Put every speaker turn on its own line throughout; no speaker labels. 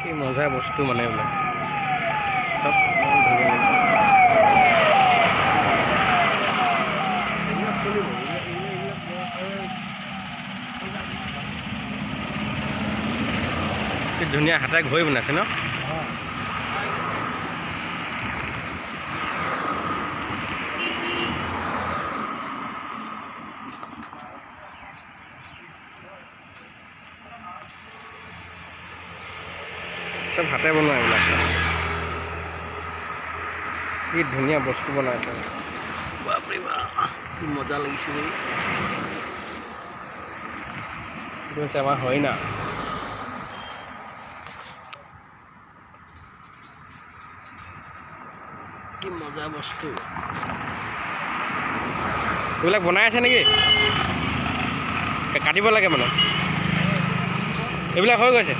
কি মজা বস্তু মানে এইবিলাক চব কি ধুনীয়া হাতে ঘড়ী বনাইছে ন सब हाथे बनवा এইবিলাক কি ধুনীয়া বস্তু বনাইছে বাপৰে বাপ কি মজা লাগিছে দেই এইটো হৈছে আমাৰ হৰিণা কি মজা বস্তু এইবিলাক বনাই আছে নেকি কাটিব লাগে মানে এইবিলাক হৈ গৈছে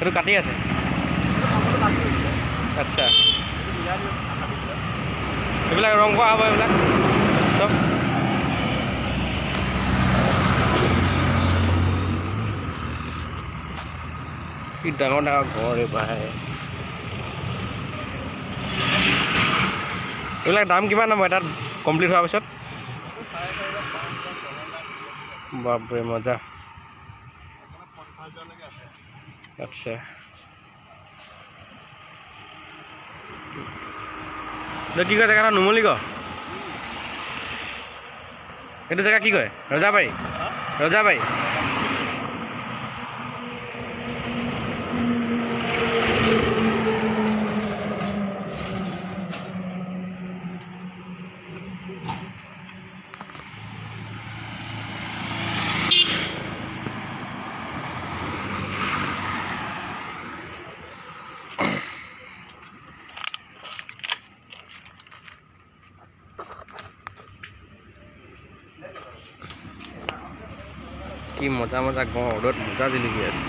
itu কাটি আছে আচ্ছা এইবিলাক ৰং কৰা হ'ব এইবিলাক চব কি ডাঙৰ ডাঙৰ ঘৰ এইবাৰ এইবিলাক দাম কিমান হ'ব তাত কমপ্লিট হোৱাৰ পিছত বাপৰে মজা আচ্ছা কি কয় জেগাটা নুমলী ক এইটো জেগা কি কয় ৰজাবাৰী ৰজাবাৰী কি মজা মজা গঁ ৰ'দত মজা জিলিকি আছে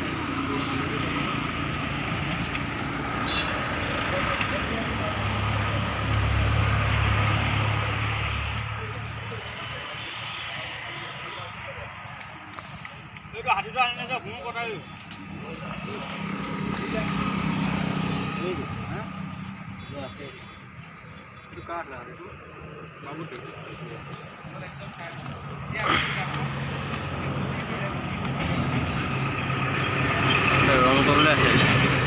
ৰং কৰিবলৈ আছে